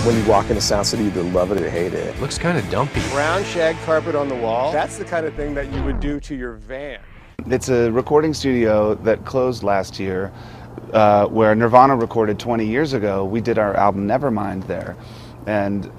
When you walk into Sound City, you either love it or hate it. It looks kind of dumpy. Brown shag carpet on the wall, that's the kind of thing that you would do to your van. It's a recording studio that closed last year, where Nirvana recorded 20 years ago. We did our album Nevermind there. And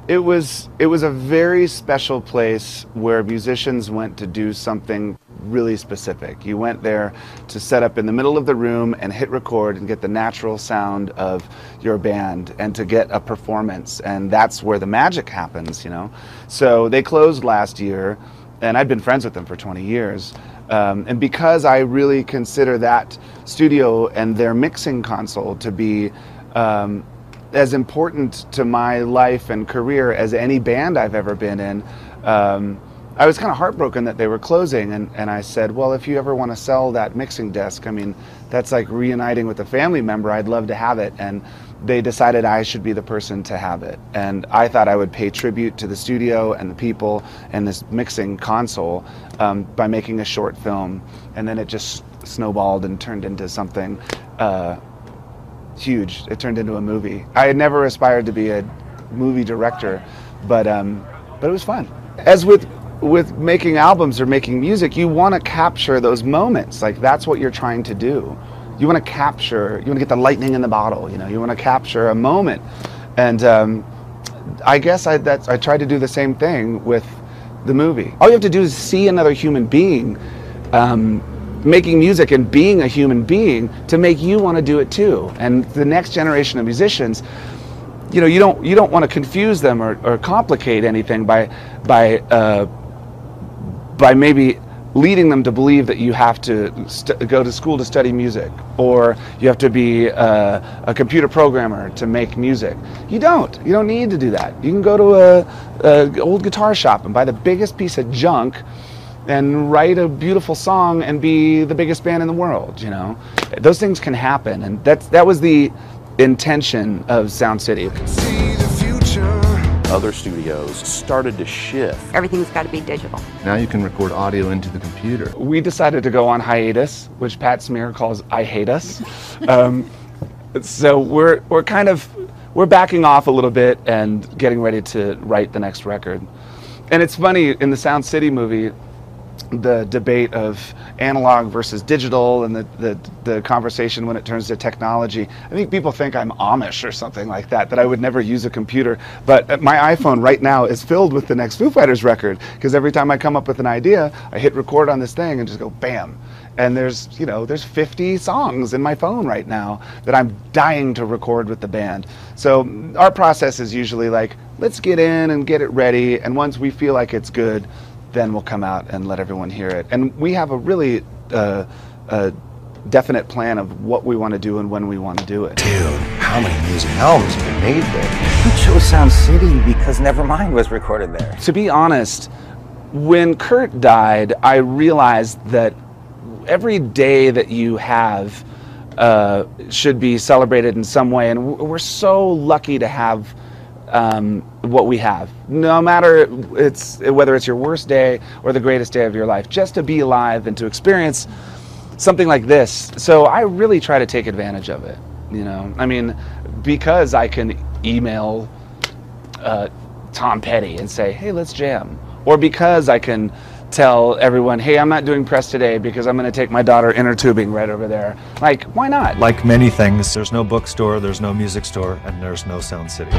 it was a very special place where musicians went to do something really specific. You went there to set up in the middle of the room and hit record and get the natural sound of your band and to get a performance, and that's where the magic happens, you know. So they closed last year, and I'd been friends with them for 20 years. And because I really consider that studio and their mixing console to be as important to my life and career as any band I've ever been in, I was kind of heartbroken that they were closing, and I said, well, if you ever want to sell that mixing desk, I mean, that's like reuniting with a family member, I'd love to have it. And they decided I should be the person to have it. And I thought I would pay tribute to the studio and the people and this mixing console by making a short film. And then it just snowballed and turned into something huge. It turned into a movie. I had never aspired to be a movie director, but it was fun. As with making albums or making music, you want to capture those moments. Like, that's what you're trying to do. You want to capture, you want to get the lightning in the bottle, you know, you want to capture a moment. And I guess I tried to do the same thing with the movie. All you have to do is see another human being making music and being a human being to make you want to do it too. And the next generation of musicians, you know, you don't want to confuse them or complicate anything by maybe leading them to believe that you have to go to school to study music, or you have to be a computer programmer to make music. You don't need to do that. You can go to a old guitar shop and buy the biggest piece of junk and write a beautiful song and be the biggest band in the world, you know. Those things can happen, and that was the intention of Sound City. Other studios started to shift. Everything's got to be digital. Now you can record audio into the computer. We decided to go on hiatus, which Pat Smear calls I hate us. So we're backing off a little bit and getting ready to write the next record. And it's funny, in the Sound City movie, the debate of analog versus digital and the conversation when it turns to technology. I think people think I'm Amish or something like that I would never use a computer. But my iPhone right now is filled with the next Foo Fighters record, because every time I come up with an idea, I hit record on this thing and just go bam. And there's 50 songs in my phone right now that I'm dying to record with the band. So our process is usually like, let's get in and get it ready, and once we feel like it's good, then we'll come out and let everyone hear it. And we have a really definite plan of what we want to do and when we want to do it. Dude, how many music albums have been made there? We chose Sound City because Nevermind was recorded there. To be honest, when Kurt died, I realized that every day that you have should be celebrated in some way, and we're so lucky to have what we have, no matter whether it's your worst day or the greatest day of your life, just to be alive and to experience something like this. So I really try to take advantage of it, you know. I mean, because I can email Tom Petty and say, hey, let's jam, or because I can tell everyone, hey, I'm not doing press today because I'm going to take my daughter inner tubing right over there. Like, why not? Like many things, there's no bookstore, there's no music store, and there's no Sound City.